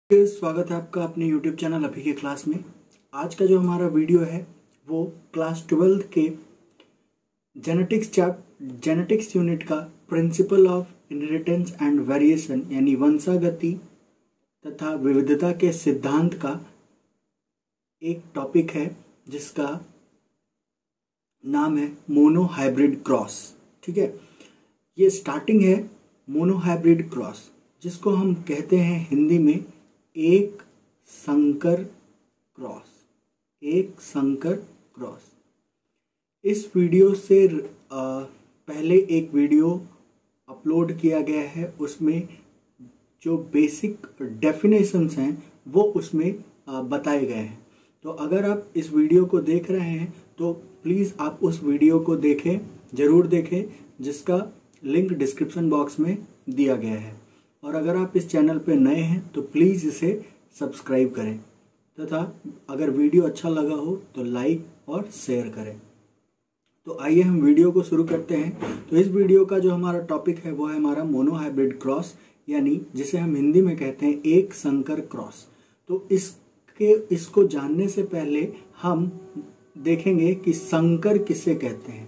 स्वागत है आपका अपने YouTube चैनल अभी के क्लास में। आज का जो हमारा वीडियो है वो क्लास 12 के जेनेटिक्स यूनिट का principle of inheritance and variation यानी वंशागति तथा विविधता के सिद्धांत का एक टॉपिक है जिसका नाम है मोनोहाइब्रिड क्रॉस। ठीक है, ये स्टार्टिंग है मोनोहाइब्रिड क्रॉस, जिसको हम कहते हैं हिंदी में एक संकर क्रॉस। इस वीडियो से पहले एक वीडियो अपलोड किया गया है, उसमें जो बेसिक डेफिनेशंस हैं वो उसमें बताए गए हैं। तो अगर आप इस वीडियो को देख रहे हैं तो प्लीज़ आप उस वीडियो को देखें, ज़रूर देखें, जिसका लिंक डिस्क्रिप्शन बॉक्स में दिया गया है। और अगर आप इस चैनल पे नए हैं तो प्लीज़ इसे सब्सक्राइब करें तथा अगर वीडियो अच्छा लगा हो तो लाइक और शेयर करें। तो आइए हम वीडियो को शुरू करते हैं। तो इस वीडियो का जो हमारा टॉपिक है वो है हमारा मोनोहाइब्रिड क्रॉस, यानी जिसे हम हिंदी में कहते हैं एक संकर क्रॉस। तो इसको जानने से पहले हम देखेंगे कि संकर किसे कहते हैं।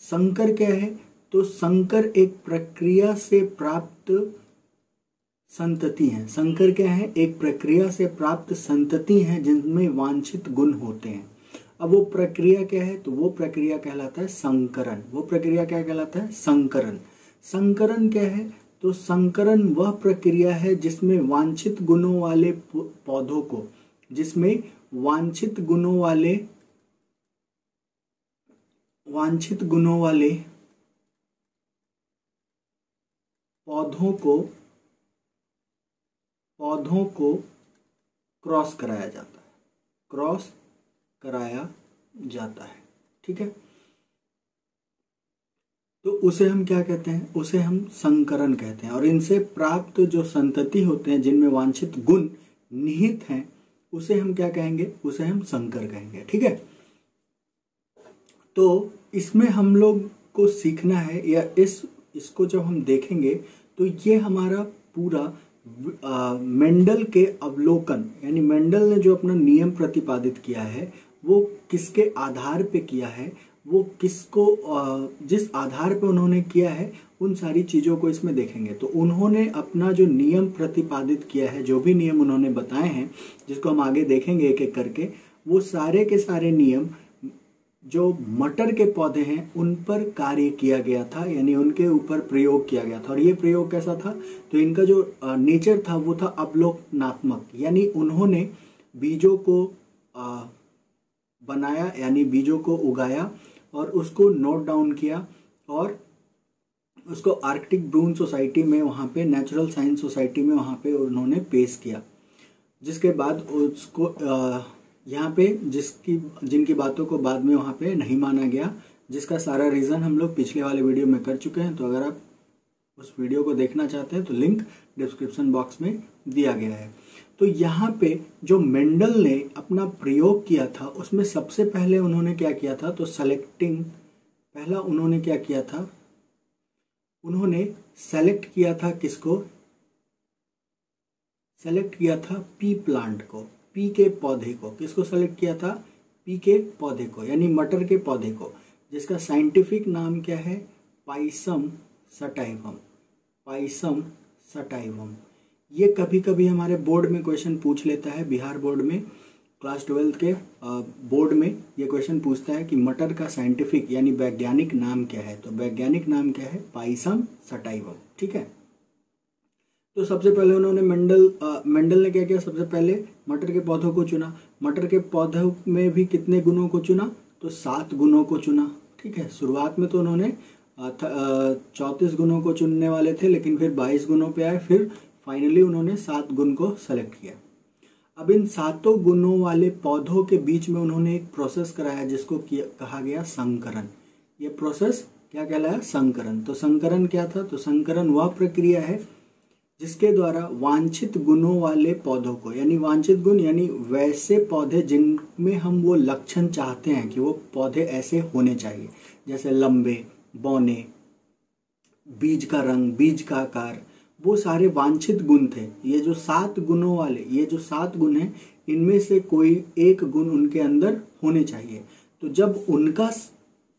संकर क्या है? तो संकर एक प्रक्रिया से प्राप्त संतति है। संकर क्या है? एक प्रक्रिया से प्राप्त संतति है जिनमें वांछित गुण होते हैं। अब वो प्रक्रिया क्या है? तो वो प्रक्रिया कहलाता है संकरण। वो प्रक्रिया क्या कहलाता है? संकरण। संकरण क्या है? तो संकरण वह प्रक्रिया है जिसमें वांछित गुणों वाले पौधों को, जिसमें वांछित गुणों वाले पौधों को क्रॉस कराया जाता है। ठीक है, तो उसे हम क्या कहते हैं? उसे हम संकरण कहते हैं। और इनसे प्राप्त जो संतति होते हैं जिनमें वांछित गुण निहित हैं, उसे हम क्या कहेंगे? उसे हम संकर कहेंगे। ठीक है, तो इसमें हम लोग को सीखना है, या इसको जब हम देखेंगे तो ये हमारा पूरा मेंडल के अवलोकन, यानी मेंडल ने जो अपना नियम प्रतिपादित किया है वो किसके आधार पे किया है, वो किसको जिस आधार पे उन्होंने किया है, उन सारी चीज़ों को इसमें देखेंगे। तो उन्होंने अपना जो नियम प्रतिपादित किया है, जो भी नियम उन्होंने बताए हैं, जिसको हम आगे देखेंगे एक एक करके, वो सारे के सारे नियम जो मटर के पौधे हैं उन पर कार्य किया गया था, यानी उनके ऊपर प्रयोग किया गया था। और ये प्रयोग कैसा था? तो इनका जो नेचर था वो था अवलोकनात्मक, यानी उन्होंने बीजों को बनाया, यानी बीजों को उगाया और उसको नोट डाउन किया और उसको आर्कटिक ब्रून सोसाइटी में, वहाँ पे नेचुरल साइंस सोसाइटी में वहाँ पे उन्होंने पेश किया। जिसके बाद उसको यहाँ पे जिनकी बातों को बाद में वहाँ पे नहीं माना गया, जिसका सारा रीज़न हम लोग पिछले वाले वीडियो में कर चुके हैं। तो अगर आप उस वीडियो को देखना चाहते हैं तो लिंक डिस्क्रिप्शन बॉक्स में दिया गया है। तो यहाँ पे जो मेंडल ने अपना प्रयोग किया था उसमें सबसे पहले उन्होंने क्या किया था? तो पहला उन्होंने क्या किया था? उन्होंने सेलेक्ट किया था किसको? सेलेक्ट किया था पी प्लांट को, पी के पौधे को। किसको सेलेक्ट किया था? पी के पौधे को, यानी मटर के पौधे को, जिसका साइंटिफिक नाम क्या है? Pisum sativum. ये कभी कभी हमारे बोर्ड में क्वेश्चन पूछ लेता है। बिहार बोर्ड में क्लास 12 के बोर्ड में ये क्वेश्चन पूछता है कि मटर का साइंटिफिक यानी वैज्ञानिक नाम क्या है? तो वैज्ञानिक नाम क्या है? Pisum sativum. ठीक है, तो सबसे पहले उन्होंने मेंडल ने क्या किया? सबसे पहले मटर के पौधों को चुना। मटर के पौधों में भी कितने गुणों को चुना? तो 7 गुणों को चुना। ठीक है, शुरुआत में तो उन्होंने 34 गुणों को चुनने वाले थे, लेकिन फिर 22 गुणों पे आए, फिर फाइनली उन्होंने 7 गुण को सेलेक्ट किया। अब इन 7 गुणों वाले पौधों के बीच में उन्होंने एक प्रोसेस कराया जिसको कहा गया संकरण। ये प्रोसेस क्या कहलाया? संकरण। तो संकरण क्या था? तो संकरण वह प्रक्रिया है जिसके द्वारा वांछित गुणों वाले पौधों को, यानी वांछित गुण यानी वैसे पौधे जिनमें हम वो लक्षण चाहते हैं कि वो पौधे ऐसे होने चाहिए, जैसे लंबे, बौने, बीज का रंग, बीज का आकार, वो सारे वांछित गुण थे। ये जो 7 गुणों वाले, ये जो 7 गुण हैं, इनमें से कोई एक गुण उनके अंदर होने चाहिए। तो जब उनका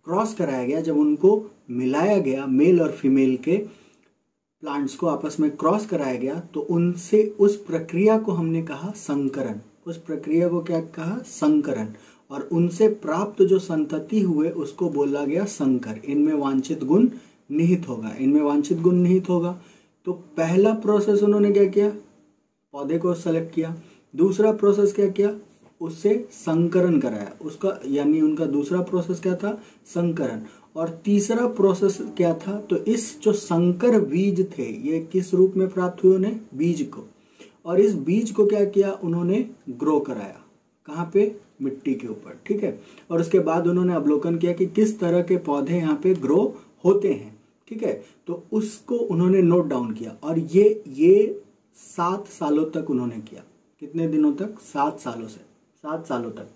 क्रॉस कराया गया, जब उनको मिलाया गया, मेल और फीमेल के प्लांट्स को आपस में क्रॉस कराया गया, तो उनसे उस प्रक्रिया को हमने कहा संकरण। उस प्रक्रिया को क्या कहा? संकरण। और उनसे प्राप्त जो संतति हुए उसको बोला गया संकर। इनमें वांछित गुण निहित होगा, इनमें वांछित गुण निहित होगा। तो पहला प्रोसेस उन्होंने क्या किया? पौधे को सेलेक्ट किया। दूसरा प्रोसेस क्या किया? उससे संकरण कराया उसका, यानी उनका दूसरा प्रोसेस क्या था? संकरण। और तीसरा प्रोसेस क्या था? तो इस जो संकर बीज थे, ये किस रूप में प्राप्त हुए उन्हें? बीज को। और इस बीज को क्या किया? उन्होंने ग्रो कराया। कहाँ पे? मिट्टी के ऊपर, ठीक है। और उसके बाद उन्होंने अवलोकन किया कि किस तरह के पौधे यहाँ पे ग्रो होते हैं, ठीक है। तो उसको उन्होंने नोट डाउन किया। और ये 7 सालों तक उन्होंने किया। कितने दिनों तक? 7 सालों से 7 सालों तक।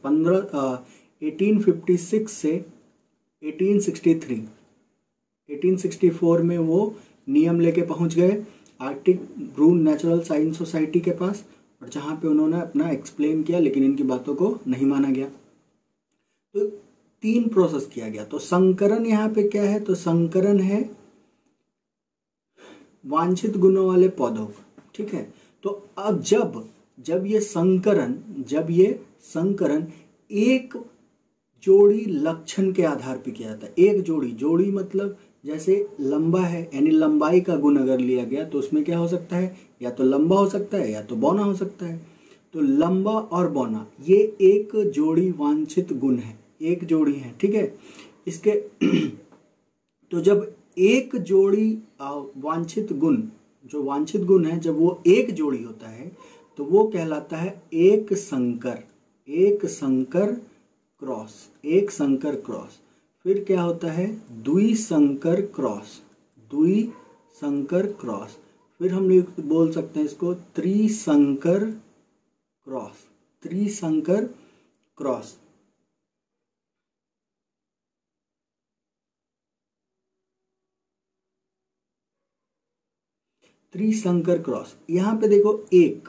1856 से 1863, 1864 में वो नियम लेके पहुंच गए आर्कटिक ब्रून नेचुरल साइंस सोसाइटी के पास, और जहां पे उन्होंने अपना एक्सप्लेन किया, लेकिन इनकी बातों को नहीं माना गया। तो 3 प्रोसेस किया गया। तो संकरण यहाँ पे क्या है? तो संकरण है वांछित गुणों वाले पौधों का, ठीक है। तो अब जब ये संकरण एक जोड़ी लक्षण के आधार पे किया जाता है। एक जोड़ी मतलब जैसे लंबा है, यानी लंबाई का गुण अगर लिया गया तो उसमें क्या हो सकता है? या तो लंबा हो सकता है या तो बौना हो सकता है। तो लंबा और बौना ये एक जोड़ी वांछित गुण है, एक जोड़ी है, ठीक है। इसके तो जब एक जोड़ी वांछित गुण, जो वांछित गुण है, जब वो एक जोड़ी होता है तो वो कहलाता है एक संकर क्रॉस। फिर क्या होता है? द्विसंकर क्रॉस। फिर हम लोग बोल सकते हैं इसको त्रिसंकर क्रॉस। त्रिसंकर क्रॉस। यहाँ पे देखो, एक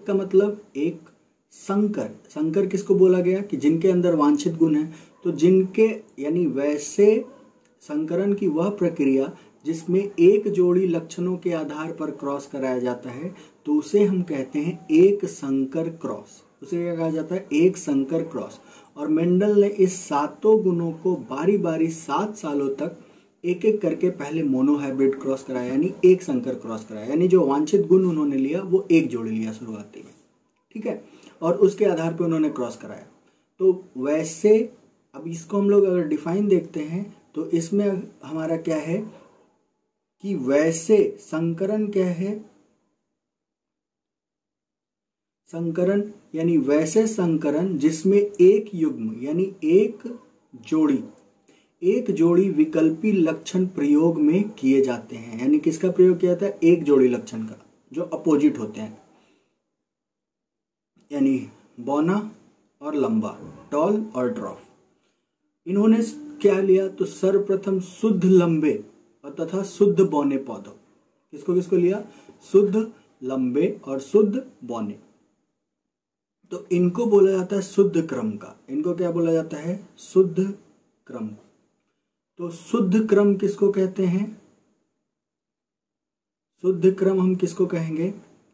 का मतलब एक संकर किसको बोला गया? कि जिनके अंदर वांछित गुण है। तो जिनके, यानी वैसे संकरण की वह प्रक्रिया जिसमें एक जोड़ी लक्षणों के आधार पर क्रॉस कराया जाता है, तो उसे हम कहते हैं एक संकर क्रॉस। उसे क्या कहा जाता है? एक संकर क्रॉस। और मेंडल ने इस 7 गुणों को बारी बारी 7 सालों तक एक एक करके पहले मोनोहाइब्रिड क्रॉस कराया, यानी एक संकर क्रॉस कराया, यानी जो वांछित गुण उन्होंने लिया वो एक जोड़ी लिया शुरुआती में, ठीक है। और उसके आधार पे उन्होंने क्रॉस कराया। तो वैसे अब इसको हम लोग अगर डिफाइन देखते हैं तो इसमें हमारा क्या है कि वैसे संकरण क्या है? संकरण यानी वैसे संकरण जिसमें एक युग्म, यानी एक जोड़ी विकल्पी लक्षण प्रयोग में किए जाते हैं। यानी किसका प्रयोग किया जाता है? एक जोड़ी लक्षण का, जो अपोजिट होते हैं, यानी बौना और लंबा, टॉल और ड्रॉप। इन्होंने क्या लिया? तो सर्वप्रथम शुद्ध लंबे और तथा शुद्ध बौने पौधों। किसको लिया? शुद्ध लंबे और शुद्ध बौने। तो इनको बोला जाता है शुद्ध क्रम का। इनको क्या बोला जाता है? शुद्ध क्रम। तो शुद्ध क्रम किसको कहते हैं? शुद्ध क्रम हम किसको कहेंगे?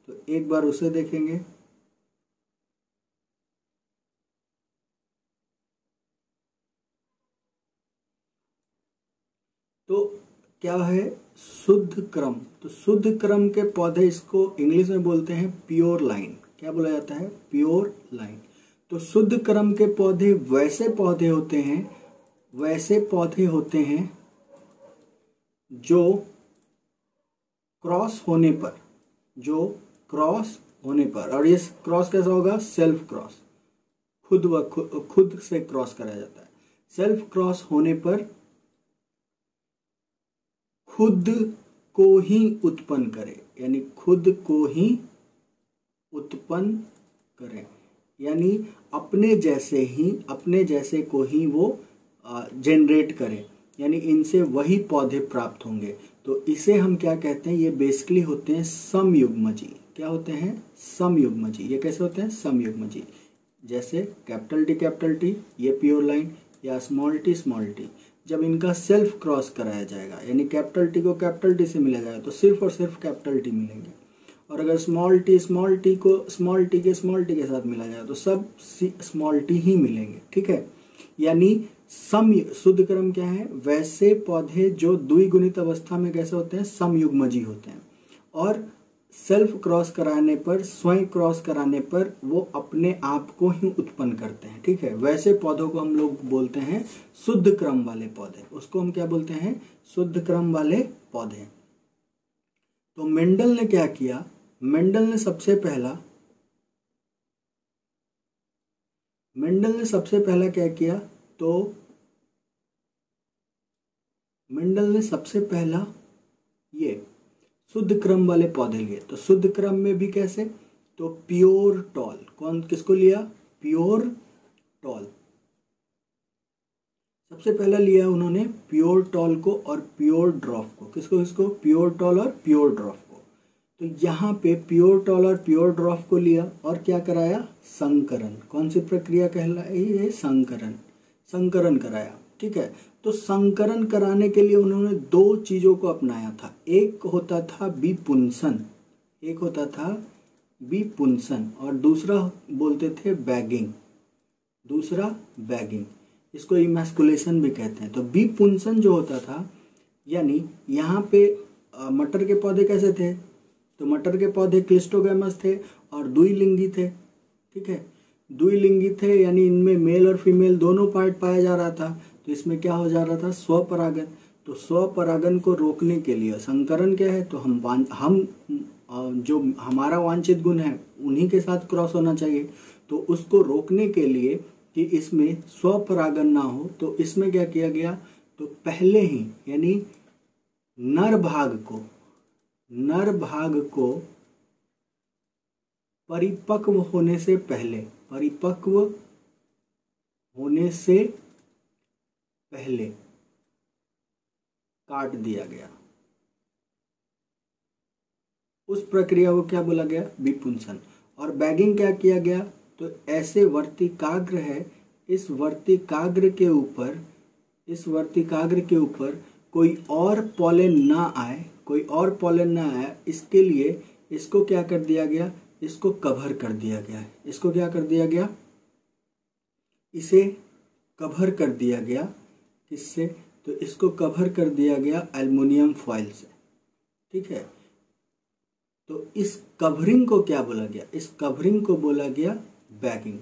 तो एक बार उसे देखेंगे। तो क्या है? शुद्ध क्रम। तो शुद्ध क्रम के पौधे, इसको इंग्लिश में बोलते हैं प्योर लाइन। क्या बोला जाता है? Pure line. तो शुद्ध क्रम के पौधे वैसे पौधे होते हैं जो क्रॉस होने पर, और ये क्रॉस कैसा होगा? सेल्फ क्रॉस, खुद से क्रॉस कराया जाता है। सेल्फ क्रॉस होने पर खुद को ही उत्पन्न करे, यानी खुद को ही उत्पन्न करे, यानी अपने जैसे को ही वो जनरेट करे। यानी इनसे वही पौधे प्राप्त होंगे। तो इसे हम क्या कहते हैं, ये बेसिकली होते हैं समयुग्मजी। क्या होते हैं? समयुग्मजी। ये कैसे होते हैं? समयुग्मजी। जैसे कैपिटल टी ये प्योर लाइन, या स्मॉल टी, जब इनका सेल्फ क्रॉस कराया जाएगा, यानी कैपिटल टी को कैपिटल टी से मिला जाएगा तो सिर्फ और सिर्फ कैपिटल टी मिलेंगे, और अगर स्मॉल टी को स्मॉल टी के साथ मिला जाए तो सब स्मॉल टी ही मिलेंगे। ठीक है, यानी सम शुद्ध क्रम क्या है? वैसे पौधे जो द्विगुणित अवस्था में कैसे होते हैं? समयुग्मजी होते हैं, और सेल्फ क्रॉस कराने पर, स्वयं क्रॉस कराने पर वो अपने आप को ही उत्पन्न करते हैं। ठीक है, वैसे पौधों को हम लोग बोलते हैं शुद्ध क्रम वाले पौधे। उसको हम क्या बोलते हैं? शुद्ध क्रम वाले पौधे। तो मेंडल ने क्या किया? मेंडल ने सबसे पहला क्या किया? तो मेंडल ने सबसे पहला ये शुद्ध क्रम वाले पौधे लिए। तो शुद्ध क्रम में भी कैसे? तो प्योर टॉल, किसको लिया? Pure tall. सबसे पहला लिया उन्होंने प्योर टॉल को और प्योर ड्रॉफ को। किसको? प्योर टॉल और प्योर ड्रॉफ को। तो यहाँ पे प्योर टॉल और प्योर ड्रॉफ को लिया और क्या कराया? संकरण। कौन सी प्रक्रिया कहलाई? ये संकरण कराया। ठीक है, तो संकरण कराने के लिए उन्होंने दो चीजों को अपनाया था। एक होता था बीपुंसन, और दूसरा बोलते थे बैगिंग। इसको इमैस्कुलेशन भी कहते हैं। तो बीपुंसन जो होता था, यानी यहाँ पे मटर के पौधे कैसे थे? तो मटर के पौधे क्लिस्टोगैमस थे और द्विलिंगी थे। ठीक है, द्विलिंगी थे, यानी इनमें मेल और फीमेल दोनों पार्ट पाया जा रहा था। तो इसमें क्या हो जा रहा था? स्वपरागन। तो स्वपरागन को रोकने के लिए संकरण क्या है? तो हम जो हमारा वांछित गुण है उन्हीं के साथ क्रॉस होना चाहिए। तो उसको रोकने के लिए कि इसमें स्वपरागन ना हो, तो इसमें क्या किया गया? तो पहले ही, यानी नर भाग को परिपक्व होने से पहले काट दिया गया। उस प्रक्रिया को क्या बोला गया? विपुंसन। और बैगिंग क्या किया गया? तो ऐसे वर्तिकाग्र है, इस वर्तिकाग्र के ऊपर कोई और पॉलन ना आए, इसके लिए इसको क्या कर दिया गया? इसको कवर कर दिया गया है। इसको क्या कर दिया गया? इसे कवर कर दिया गया। किससे? तो इसको कवर कर दिया गया एल्युमिनियम फॉइल से। ठीक है, तो इस कवरिंग को क्या बोला गया? इस कवरिंग को बोला गया बैगिंग।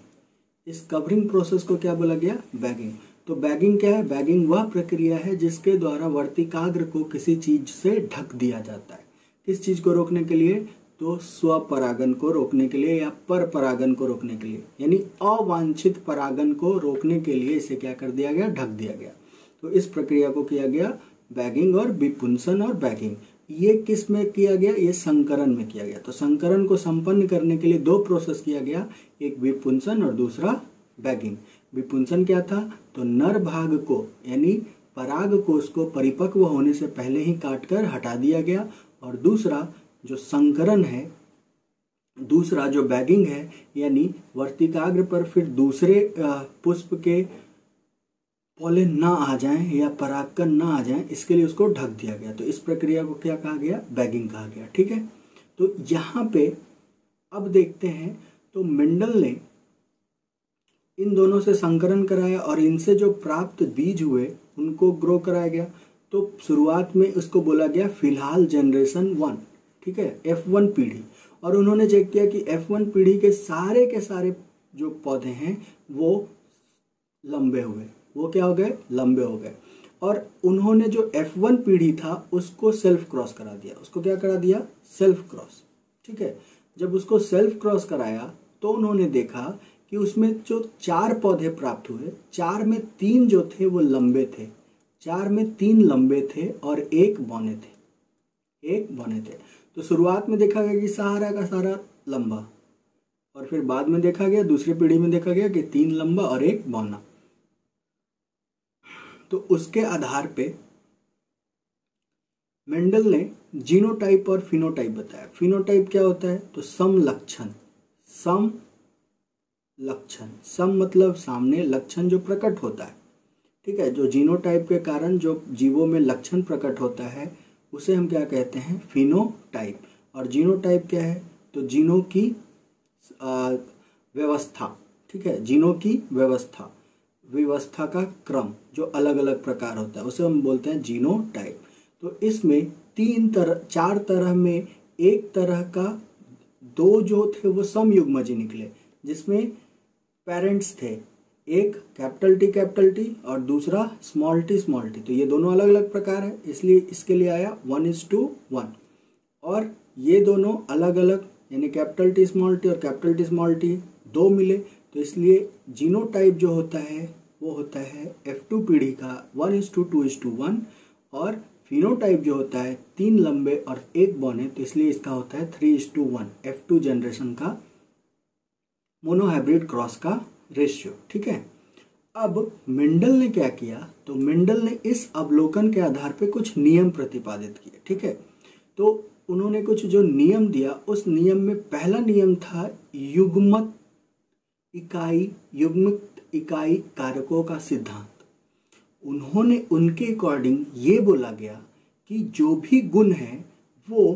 इस कवरिंग प्रोसेस को क्या बोला गया? बैगिंग। तो बैगिंग क्या है? बैगिंग वह प्रक्रिया है जिसके द्वारा वर्तिकाग्र को किसी चीज से ढक दिया जाता है। किस चीज को रोकने के लिए? तो स्वपरागन को रोकने के लिए या पर परागन को रोकने के लिए, यानी अवांछित परागन को रोकने के लिए इसे क्या कर दिया गया? ढक दिया गया। तो इस प्रक्रिया को किया गया बैगिंग और विपुंसन और बैगिंग। ये किस में किया गया? ये संकरण में किया गया। तो संकरण को संपन्न करने के लिए दो प्रोसेस किया गया, एक विपुंसन और दूसरा बैगिंग। विपुंसन क्या था? तो नर भाग को, यानी पराग कोष को परिपक्व होने से पहले ही काटकर हटा दिया गया, और दूसरा जो संकरण है, दूसरा जो बैगिंग है, यानी वर्तिकाग्र पर फिर दूसरे पुष्प के पॉलन ना आ जाएं या परागकण ना आ जाएं, इसके लिए उसको ढक दिया गया। तो इस प्रक्रिया को क्या कहा गया? बैगिंग कहा गया। ठीक है, तो यहाँ पे अब देखते हैं, तो मेंडल ने इन दोनों से संकरण कराया और इनसे जो प्राप्त बीज हुए उनको ग्रो कराया गया। तो शुरुआत में इसको बोला गया फिलहाल जनरेशन 1। ठीक है, F1 पीढ़ी। और उन्होंने चेक किया कि F1 पीढ़ी के सारे जो पौधे हैं वो लंबे हुए। वो क्या हो गए? लंबे हो गए। और उन्होंने जो F1 पीढ़ी था उसको सेल्फ क्रॉस करा दिया। उसको क्या करा दिया? Self cross. ठीक है, जब उसको सेल्फ क्रॉस कराया तो उन्होंने देखा कि उसमें जो 4 पौधे प्राप्त हुए, 4 में 3 जो थे वो लंबे थे, 4 में 3 लंबे थे और 1 बौने थे। तो शुरुआत में देखा गया कि सारा का सारा लंबा, और फिर बाद में देखा गया, दूसरी पीढ़ी में देखा गया कि 3 लंबा और 1 बौना। तो उसके आधार पे मेंडल ने जीनोटाइप और फिनोटाइप बताया। फिनोटाइप क्या होता है? तो समलक्षण। सम मतलब सामने, लक्षण जो प्रकट होता है, ठीक है। जो जीनोटाइप के कारण जो जीवों में लक्षण प्रकट होता है उसे हम क्या कहते हैं? फिनोटाइप। और जीनोटाइप क्या है? तो जीनों की व्यवस्था, ठीक है, जीनों की व्यवस्था का क्रम जो अलग अलग प्रकार होता है उसे हम बोलते हैं जीनोटाइप। तो इसमें चार तरह में एक तरह का दो जो थे वो समयुग्मजी निकले, जिसमें पेरेंट्स थे, एक कैपिटल टी और दूसरा स्मॉल टी। तो ये दोनों अलग अलग प्रकार है, इसलिए इसके लिए आया 1:1। और ये दोनों अलग अलग, यानी कैपिटल टी और कैपिटल टी दो मिले, तो इसलिए जीनोटाइप जो होता है वो होता है F2 पीढ़ी का 1:2:1। और फिनोटाइप जो होता है 3 लंबे और 1 बौने, तो इसलिए इसका होता है 3:1, F2 जनरेशन का मोनोहाइब्रिड क्रॉस का रेशियो, ठीक है। अब मेंडल ने क्या किया? तो मेंडल ने इस अवलोकन के आधार पे कुछ नियम प्रतिपादित किए, ठीक है। तो उन्होंने कुछ जो नियम दिया, उस नियम में पहला नियम था युग्मित इकाई कारकों का सिद्धांत। उन्होंने उनके अकॉर्डिंग ये बोला गया कि जो भी गुण है वो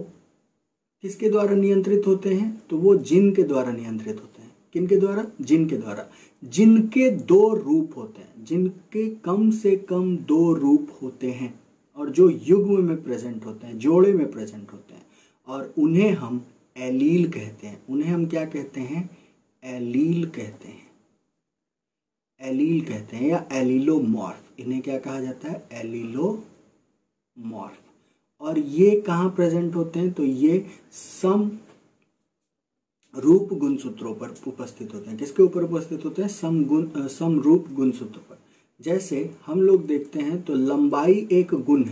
किसके द्वारा नियंत्रित होते हैं? तो वो जिन के द्वारा नियंत्रित होते हैं। किनके द्वारा? जिन के द्वारा। जिनके 2 रूप होते हैं, जिनके कम से कम 2 रूप होते हैं और जो युग्म में प्रेजेंट होते हैं, जोड़े में प्रेजेंट होते हैं, और उन्हें हम एलील कहते हैं। उन्हें हम क्या कहते हैं? एलील कहते हैं। एलील कहते हैं या एलीलोमॉर्फ। इन्हें क्या कहा जाता है? एलीलोमॉर्फ। और ये कहाँ प्रेजेंट होते हैं? तो ये सम रूप गुणसूत्रों पर उपस्थित होते हैं। किसके ऊपर उपस्थित होते हैं? समरूप गुणसूत्र पर। जैसे हम लोग देखते हैं तो लंबाई एक गुण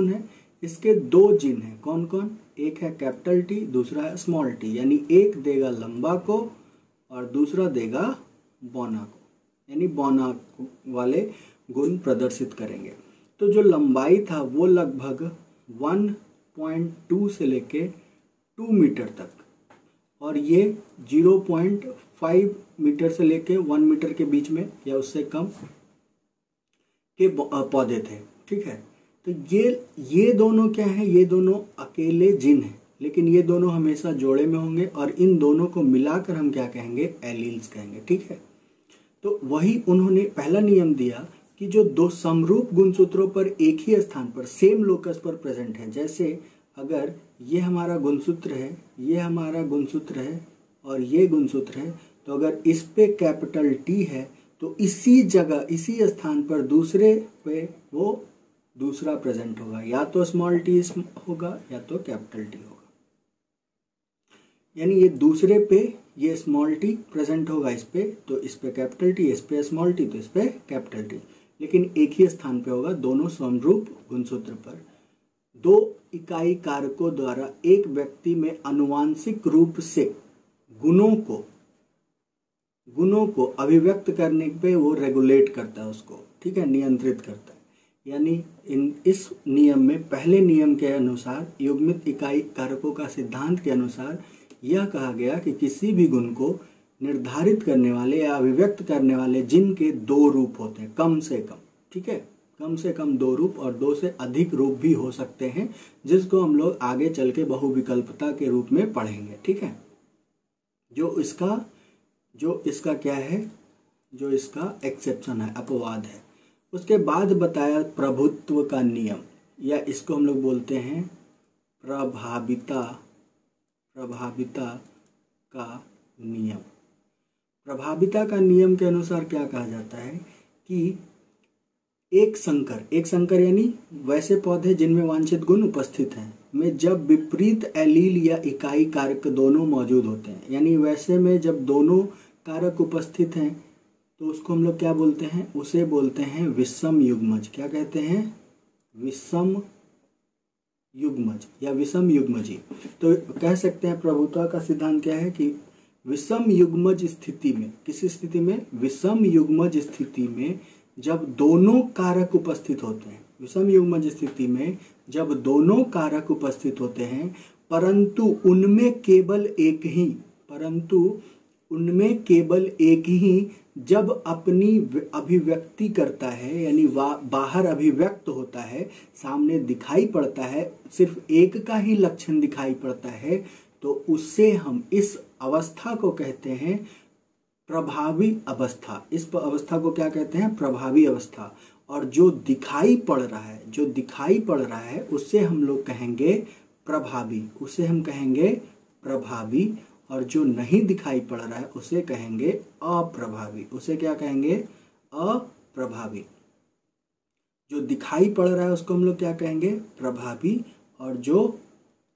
है, इसके 2 जिन हैं। कौन कौन? एक है कैपिटल टी, दूसरा है स्मॉल टी, यानी एक देगा लंबा को और दूसरा देगा बौना को, यानी बौना वाले गुण प्रदर्शित करेंगे। तो जो लंबाई था वो लगभग 1.2 से लेके 2 मीटर तक, और ये 0.5 मीटर से लेके 1 मीटर के बीच में या उससे कम के पौधे थे, ठीक है। तो ये दोनों क्या है? ये दोनों अकेले जिन हैं, लेकिन ये दोनों हमेशा जोड़े में होंगे और इन दोनों को मिलाकर हम क्या कहेंगे? एलील्स कहेंगे, ठीक है। तो वही उन्होंने पहला नियम दिया कि जो 2 समरूप गुणसूत्रों पर एक ही स्थान पर सेम लोकस पर प्रेजेंट है, जैसे अगर ये हमारा गुणसूत्र है, ये हमारा गुणसूत्र है और ये गुणसूत्र है, तो अगर इस पे कैपिटल टी है तो इसी जगह, इसी स्थान पर दूसरे पे वो दूसरा प्रेजेंट होगा, या तो स्मॉल टी होगा या तो कैपिटल टी होगा। यानी ये दूसरे पे ये स्मॉल टी प्रेजेंट होगा इस पे, तो इस पे कैपिटल टी, इस पे स्मॉल टी, तो इस पे कैपिटल टी, लेकिन एक ही स्थान पे होगा दोनों समरूप गुणसूत्र पर। 2 इकाई कारकों द्वारा एक व्यक्ति में आनुवांशिक रूप से गुणों को अभिव्यक्त करने पे वो रेगुलेट करता है उसको, ठीक है, नियंत्रित करता है। यानी इस नियम में, पहले नियम के अनुसार, युग्मित इकाई कारकों का सिद्धांत के अनुसार यह कहा गया कि किसी भी गुण को निर्धारित करने वाले या अभिव्यक्त करने वाले जिन के 2 रूप होते हैं, कम से कम, ठीक है, कम से कम 2 रूप, और 2 से अधिक रूप भी हो सकते हैं, जिसको हम लोग आगे चल के बहुविकल्पता के रूप में पढ़ेंगे, ठीक है। जो इसका क्या है? जो इसका एक्सेप्शन है, अपवाद है। उसके बाद बताया प्रभुत्व का नियम, या इसको हम लोग बोलते हैं प्रभाविता का नियम। प्रभाविता का नियम के अनुसार क्या कहा जाता है कि एक संकर यानी वैसे पौधे जिनमें वांछित गुण उपस्थित हैं, में जब विपरीत एलील या इकाई कारक दोनों मौजूद होते हैं, यानी वैसे में जब दोनों कारक उपस्थित हैं तो उसको हम लोग क्या बोलते हैं? उसे बोलते हैं विषम युग्मज। क्या कहते हैं? विषम युग्मज या विषम युग्मजी। तो कह सकते हैं प्रभुत्व का सिद्धांत क्या है कि विषम युग्मज स्थिति में, किसी स्थिति में? विषम युग्मज स्थिति में जब दोनों कारक उपस्थित होते हैं, विषम युग्मज स्थिति में जब दोनों कारक उपस्थित होते हैं परंतु उनमें केवल एक ही जब अपनी अभिव्यक्ति करता है, यानी बाहर अभिव्यक्त होता है, सामने दिखाई पड़ता है, सिर्फ एक का ही लक्षण दिखाई पड़ता है, तो उससे हम इस अवस्था को कहते हैं प्रभावी अवस्था। इस अवस्था को क्या कहते हैं? प्रभावी अवस्था। और जो दिखाई पड़ रहा है उससे हम लोग कहेंगे प्रभावी, और जो नहीं दिखाई पड़ रहा है उसे कहेंगे अप्रभावी। उसे क्या कहेंगे? अप्रभावी। जो दिखाई पड़ रहा है उसको हम लोग क्या कहेंगे? प्रभावी, और जो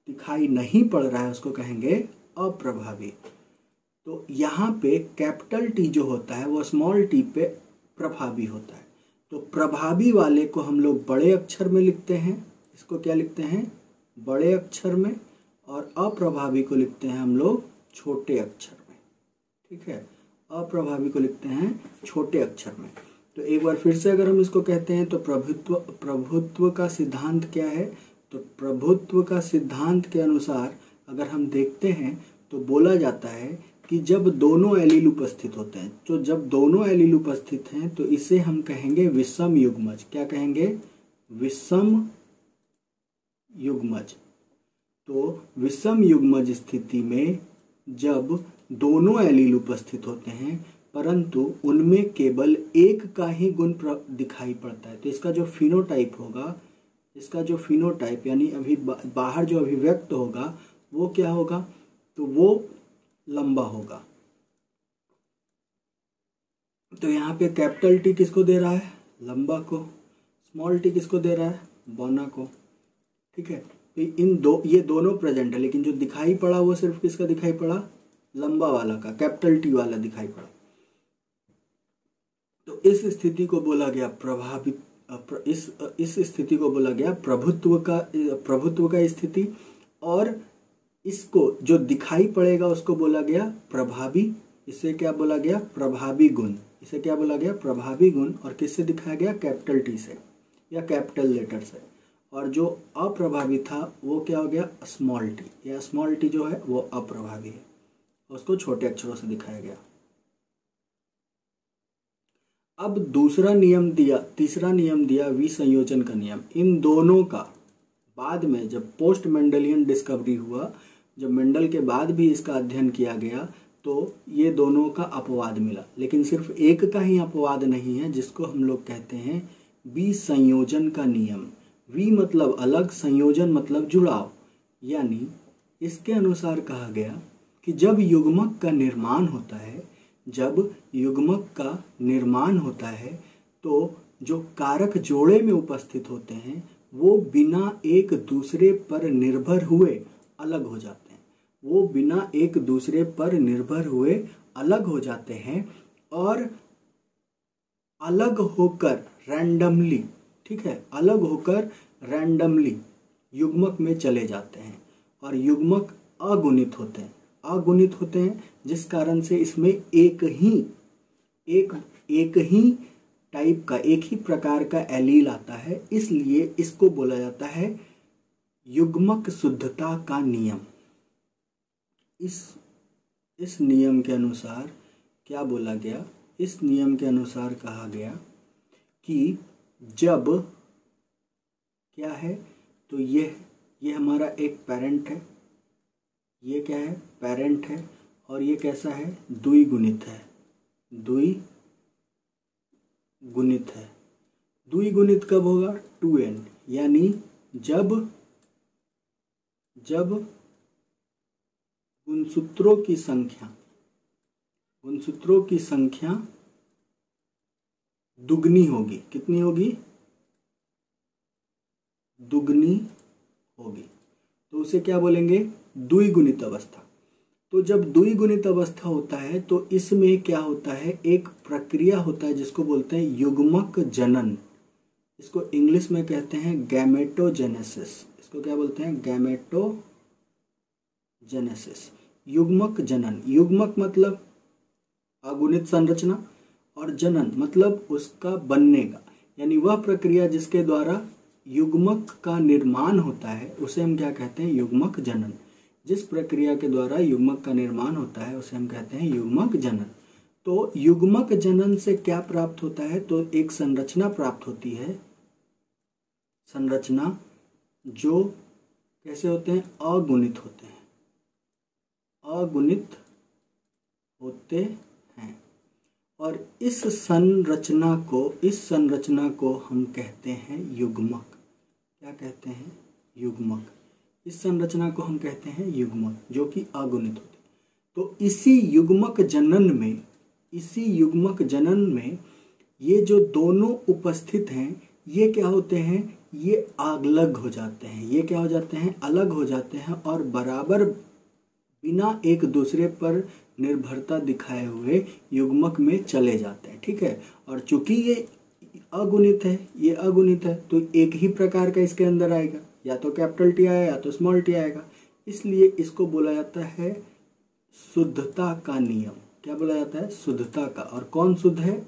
दिखाई नहीं पड़ रहा है उसको कहेंगे अप्रभावी। तो यहाँ पे कैपिटल टी जो होता है वो स्मॉल टी पे प्रभावी होता है। तो प्रभावी वाले को हम लोग बड़े अक्षर में लिखते हैं, इसको क्या लिखते हैं? बड़े अक्षर में, और अप्रभावी को लिखते हैं हम लोग छोटे अक्षर में। ठीक है, अप्रभावी को लिखते हैं छोटे अक्षर में। तो एक बार फिर से अगर हम इसको कहते हैं तो प्रभुत्व का सिद्धांत क्या है? तो प्रभुत्व का सिद्धांत के अनुसार अगर हम देखते हैं तो बोला जाता है कि जब दोनों एलील उपस्थित होते हैं, तो जब दोनों एलील उपस्थित हैं तो इसे हम कहेंगे विषम युग्मज। क्या कहेंगे? विषम युग्मज। तो विषम युग्मज स्थिति में जब दोनों एलील उपस्थित होते हैं परंतु उनमें केवल एक का ही गुण दिखाई पड़ता है, तो इसका जो फिनोटाइप होगा, यानी अभी बाहर जो अभिव्यक्त होगा वो क्या होगा? तो वो लंबा होगा। तो यहाँ पे कैपिटल टी किसको दे रहा है? लंबा को। स्मॉल टी किसको दे रहा है? बौना को। ठीक है, तो ये दोनों प्रेजेंट है, लेकिन जो दिखाई पड़ा वो सिर्फ किसका दिखाई पड़ा? लंबा वाला का, कैपिटल टी वाला दिखाई पड़ा। तो इस स्थिति को बोला गया प्रभावित, इस स्थिति को बोला गया प्रभुत्व का स्थिति, और इसको जो दिखाई पड़ेगा उसको बोला गया प्रभावी। इसे क्या बोला गया? प्रभावी गुण। इसे क्या बोला गया? प्रभावी गुण। और किससे दिखाया गया? कैपिटल टी से या कैपिटल लेटर से। और जो अप्रभावी था वो क्या हो गया? स्मॉल टी, या स्मॉल टी जो है वो अप्रभावी है, उसको छोटे अक्षरों से दिखाया गया। अब तीसरा नियम दिया विसंयोजन का नियम। इन दोनों का बाद में जब पोस्ट मेंडलियन डिस्कवरी हुआ, जब मेंडल के बाद भी इसका अध्ययन किया गया, तो ये दोनों का अपवाद मिला, लेकिन सिर्फ एक का ही अपवाद नहीं है, जिसको हम लोग कहते हैं विसंयोजन का नियम। वि मतलब अलग, संयोजन मतलब जुड़ाव। यानी इसके अनुसार कहा गया कि जब युग्मक का निर्माण होता है तो जो कारक जोड़े में उपस्थित होते हैं वो बिना एक दूसरे पर निर्भर हुए अलग हो जाते हैं, और अलग होकर रैंडमली युग्मक में चले जाते हैं, और युग्मक अगुणित होते हैं, जिस कारण से इसमें एक ही टाइप का, एक ही प्रकार का एलील आता है। इसलिए इसको बोला जाता है युग्मक शुद्धता का नियम। इस नियम के अनुसार क्या बोला गया? इस नियम के अनुसार कहा गया कि जब क्या है, तो ये हमारा एक पेरेंट है, ये क्या है? पेरेंट है, और ये कैसा है? द्विगुणित है। द्विगुणित कब होगा? 2n, यानी जब गुणसूत्रों की संख्या दुगनी होगी। कितनी होगी? दुगनी होगी, तो उसे क्या बोलेंगे? द्विगुणित अवस्था। तो जब द्विगुणित अवस्था होता है तो इसमें क्या होता है? एक प्रक्रिया होता है जिसको बोलते हैं युग्मक जनन। इसको इंग्लिश में कहते हैं गैमेटोजेनेसिस। इसको क्या बोलते हैं? गैमेटोजेनेसिस, युग्मक जनन। युग्मक मतलब अगुणित संरचना, और जनन मतलब उसका बनने का, यानी वह प्रक्रिया जिसके द्वारा युग्मक का निर्माण होता है उसे हम क्या कहते हैं, युग्मक जनन। जिस प्रक्रिया के द्वारा युग्मक का निर्माण होता है उसे हम कहते हैं युग्मक जनन। तो युग्मक जनन से क्या प्राप्त होता है, तो एक संरचना प्राप्त होती है, संरचना जो कैसे होते हैं, अगुणित होते हैं, अगुणित होते हैं। और इस संरचना को हम कहते हैं युग्मक। क्या कहते हैं, युग्मक। इस संरचना को हम कहते हैं युग्मक, जो कि अगुणित होते हैं। तो इसी युग्मक जनन में ये जो दोनों उपस्थित हैं ये क्या होते हैं, ये अलग हो जाते हैं। ये क्या हो जाते हैं, अलग हो जाते हैं और बराबर बिना एक दूसरे पर निर्भरता दिखाए हुए युग्मक में चले जाते हैं। ठीक है। और चूंकि ये अगुणित है तो एक ही प्रकार का इसके अंदर आएगा, या तो कैपिटल टी आएगा या तो स्मॉल टी आएगा। इसलिए इसको बोला जाता है शुद्धता का नियम। क्या बोला जाता है, शुद्धता का। और कौन शुद्ध है,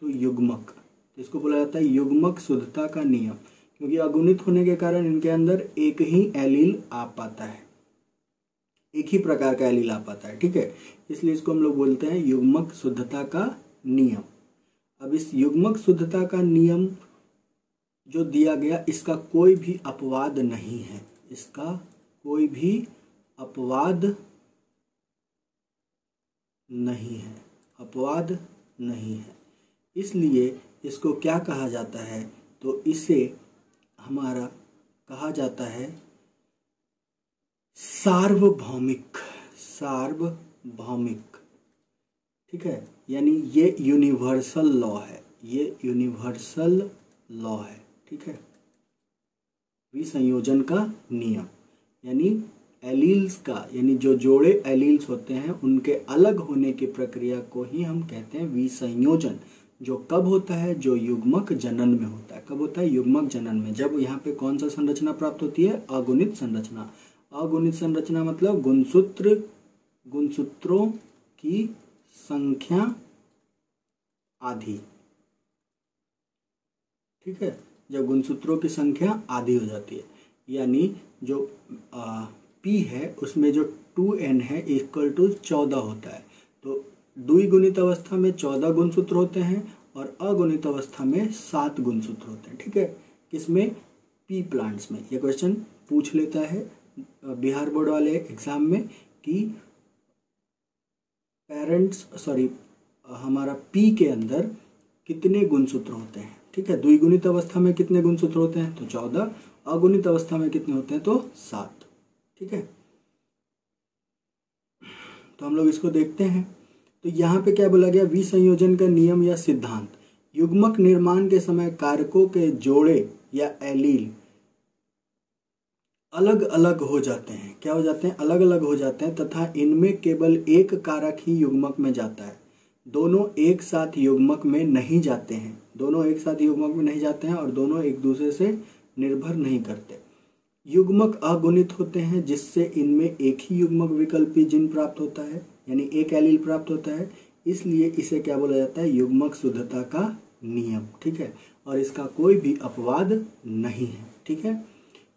तो युग्मक। तो इसको बोला जाता है युग्मक शुद्धता का नियम, क्योंकि अगुणित होने के कारण इनके अंदर एक ही एलील आ पाता है, एक ही प्रकार का एलील आ पाता है। ठीक है। इसलिए इसको हम लोग बोलते हैं युग्मक शुद्धता का नियम। अब इस युग्मक शुद्धता का नियम जो दिया गया, इसका कोई भी अपवाद नहीं है, इसका कोई भी अपवाद नहीं है, अपवाद नहीं है। इसलिए इसको क्या कहा जाता है, तो इसे हमारा कहा जाता है सार्वभौमिक। सार्वभौमिक। ठीक है। यानी ये यूनिवर्सल लॉ है, ये यूनिवर्सल लॉ है। ठीक है। विसंयोजन का नियम, यानी एलील्स का, यानी जो जोड़े एलील्स होते हैं उनके अलग होने की प्रक्रिया को ही हम कहते हैं विसंयोजन। जो कब होता है, जो युग्मक जनन में होता है। कब होता है, युग्मक जनन में। जब यहाँ पे कौन सा संरचना प्राप्त होती है, अगुणित संरचना। अगुणित संरचना मतलब गुणसूत्रों की संख्या आधी। ठीक है। जब गुणसूत्रों की संख्या आधी हो जाती है, यानी जो P है उसमें जो 2n है इक्वल टू 14 होता है। तो द्विगुणित अवस्था में 14 गुणसूत्र होते हैं और अगुणित अवस्था में 7 गुणसूत्र होते हैं। ठीक है। किसमें, पी प्लांट्स में। ये क्वेश्चन पूछ लेता है बिहार बोर्ड वाले एग्जाम में कि हमारा पी के अंदर कितने गुणसूत्र होते हैं। ठीक है। द्विगुणित अवस्था में कितने गुणसूत्र होते हैं, तो 14। अगुणित अवस्था में कितने होते हैं, तो 7। ठीक है। तो हम लोग इसको देखते हैं। तो यहाँ पे क्या बोला गया, विसंयोजन का नियम या सिद्धांत। युग्मक निर्माण के समय कारकों के जोड़े या एलील अलग अलग हो जाते हैं। क्या हो जाते हैं, अलग अलग हो जाते हैं, तथा इनमें केवल एक कारक ही युग्मक में जाता है। दोनों एक साथ युग्मक में नहीं जाते हैं, दोनों एक साथ युग्मक में नहीं जाते हैं और दोनों एक दूसरे से निर्भर नहीं करते। युग्मक अगुणित होते हैं, जिससे इनमें एक ही युग्मक विकल्पी जिन प्राप्त होता है, यानी एक एलील प्राप्त होता है। इसलिए इसे क्या बोला जाता है, युग्मक शुद्धता का नियम। ठीक है। और इसका कोई भी अपवाद नहीं है। ठीक है।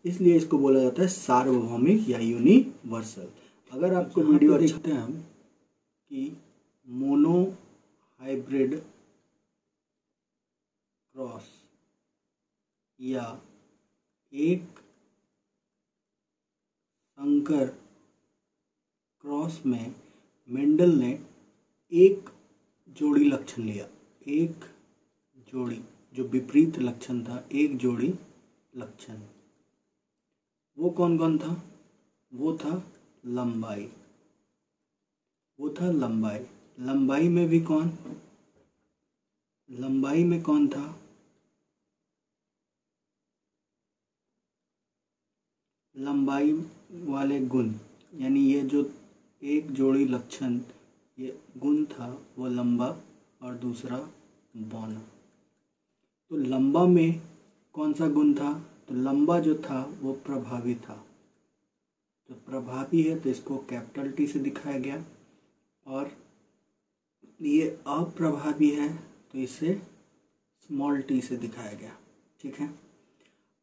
इसलिए इसको बोला जाता है सार्वभौमिक या यूनिवर्सल। अगर आपको वीडियो देखते हैं हम कि मोनो हाइब्रिड क्रॉस या एक संकर क्रॉस में मेंडल ने एक जोड़ी लक्षण लिया, एक जोड़ी जो विपरीत लक्षण था, एक जोड़ी लक्षण। वो कौन कौन था, वो था लंबाई, वो था लंबाई। लंबाई में भी कौन, लंबाई में कौन था, लंबाई वाले गुण, यानी ये जो एक जोड़ी लक्षण ये गुण था वो लंबा और दूसरा बौना। तो लंबा में कौन सा गुण था, तो लंबा जो था वो प्रभावी था। तो प्रभावी है तो इसको कैपिटल टी से दिखाया गया। और ये अप्रभावी है तो इसे स्मॉल टी से दिखाया गया। ठीक है,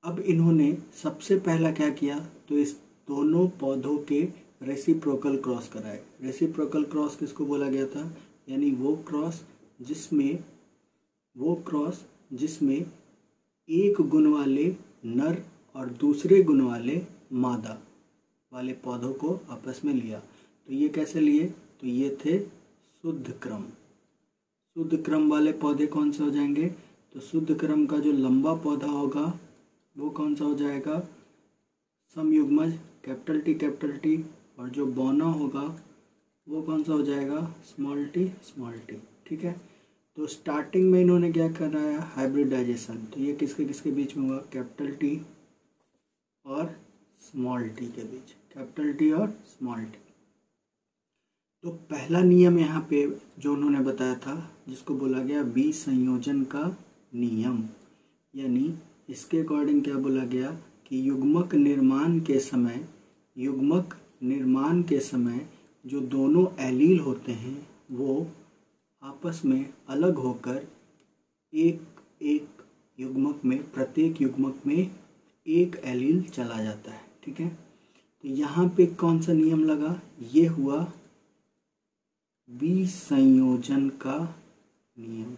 अब इन्होंने सबसे पहला क्या किया, तो इस दोनों पौधों के रेसिप्रोकल क्रॉस कराए। रेसिप्रोकल क्रॉस किसको बोला गया था, यानी वो क्रॉस जिसमें एक गुण वाले नर और दूसरे गुण वाले मादा वाले पौधों को आपस में लिया। तो ये कैसे लिए, तो ये थे शुद्ध क्रम वाले पौधे कौन से हो जाएंगे, तो शुद्ध क्रम का जो लंबा पौधा होगा वो कौन सा हो जाएगा, समयुग्मज कैपिटल टी, और जो बौना होगा वो कौन सा हो जाएगा, स्मॉल टी। ठीक है, तो स्टार्टिंग में इन्होंने क्या कराया, हाइब्रिडाइजेशन। तो ये किसके किसके बीच में हुआ, कैपिटल टी और स्मॉल टी के बीच, कैपिटल टी और स्मॉल टी। तो पहला नियम यहाँ पे जो उन्होंने बताया था, जिसको बोला गया बीज संयोजन का नियम, यानी इसके अकॉर्डिंग क्या बोला गया कि युग्मक निर्माण के समय जो दोनों एलील होते हैं वो आपस में अलग होकर प्रत्येक युग्मक में एक एलील चला जाता है। ठीक है, तो यहाँ पे कौन सा नियम लगा, ये हुआ बीज संयोजन का नियम।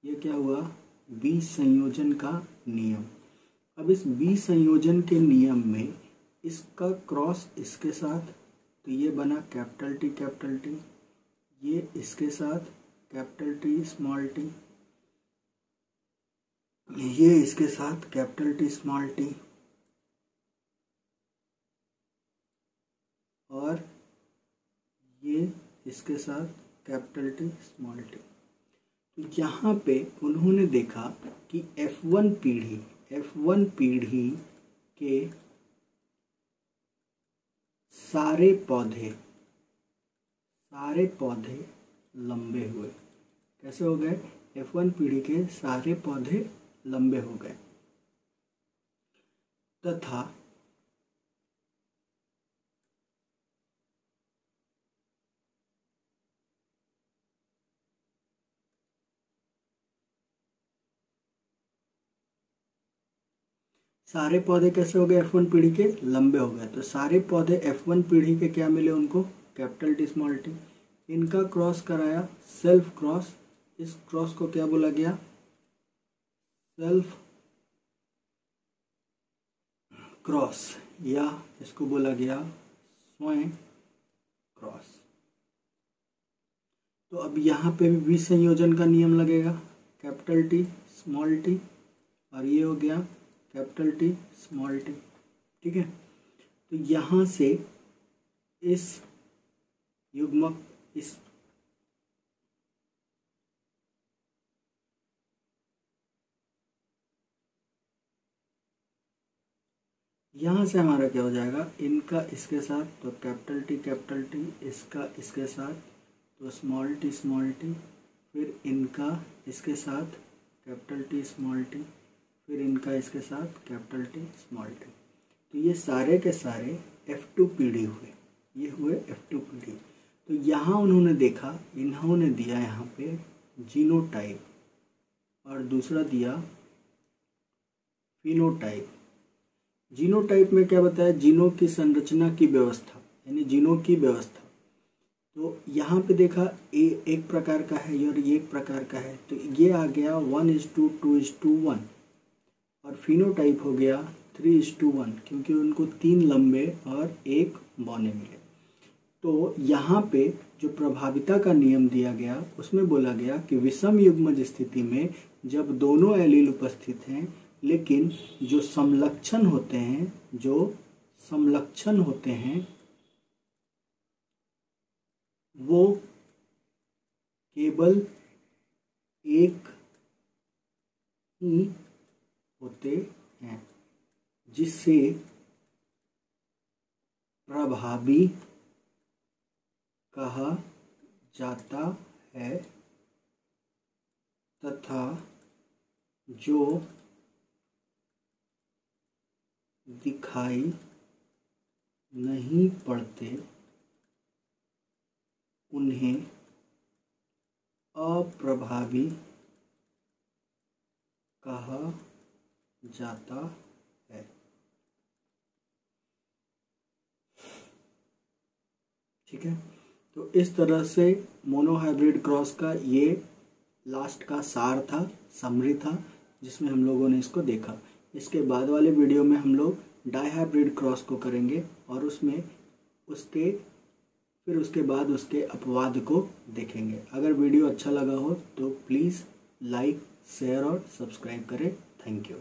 ये क्या हुआ, बीज संयोजन का नियम। अब इस बीज संयोजन के नियम में इसका क्रॉस इसके साथ, तो ये बना कैपिटल टी, ये इसके साथ कैपिटल टी स्मॉल टी, ये इसके साथ कैपिटल टी स्मॉल टी, और ये इसके साथ कैपिटल टी स्मॉल टी। तो यहाँ पे उन्होंने देखा कि F1 पीढ़ी के सारे पौधे लंबे हुए। कैसे हो गए, F1 पीढ़ी के सारे पौधे लंबे हो गए, तथा सारे पौधे कैसे हो गए, F1 पीढ़ी के लंबे हो गए। तो सारे पौधे F1 पीढ़ी के क्या मिले उनको, कैपिटल टी स्मॉल टी। इनका क्रॉस कराया सेल्फ क्रॉस, इस क्रॉस को क्या बोला गया, सेल्फ क्रॉस, या इसको बोला गया स्वयं क्रॉस। तो अब यहाँ पे भी बीज संयोजन का नियम लगेगा, कैपिटल टी स्मॉल टी, और ये हो गया कैपिटल टी स्मॉल टी। ठीक है, तो यहाँ से इस युग्मक यहाँ से हमारा क्या हो जाएगा, इनका इसके साथ तो कैपिटल टी, इसका इसके साथ तो स्मॉल टी, फिर इनका इसके साथ कैपिटल टी स्मॉल टी, फिर इनका इसके साथ कैपिटल टी स्मॉल टी। तो ये सारे के सारे F2 पीढ़ी हुए, ये हुए F2 पीढ़ी। तो यहाँ उन्होंने देखा, इन्होंने दिया यहाँ पे जीनोटाइप और दूसरा दिया फिनोटाइप। जीनोटाइप में क्या बताया, जीनों की संरचना की व्यवस्था, यानी जीनों की व्यवस्था। तो यहाँ पे देखा एक प्रकार का है और ये एक प्रकार का है, तो ये आ गया 1:2:1, और फिनोटाइप हो गया 3:1, क्योंकि उनको 3 लंबे और 1 बौने मिले। तो यहाँ पे जो प्रभाविता का नियम दिया गया उसमें बोला गया कि विषम युग्मज स्थिति में जब दोनों एलील उपस्थित हैं, लेकिन जो समलक्षण होते हैं वो केवल एक ही होते हैं, जिससे प्रभावी कहा जाता है, तथा जो दिखाई नहीं पड़ते उन्हें अप्रभावी कहा जाता है। ठीक है, तो इस तरह से मोनोहाइब्रिड क्रॉस का ये लास्ट का सार था, समरी था, जिसमें हम लोगों ने इसको देखा। इसके बाद वाले वीडियो में हम लोग डाइहाइब्रिड क्रॉस को करेंगे और उसमें उसके बाद उसके अपवाद को देखेंगे। अगर वीडियो अच्छा लगा हो तो प्लीज़ लाइक, शेयर और सब्सक्राइब करें। Thank you.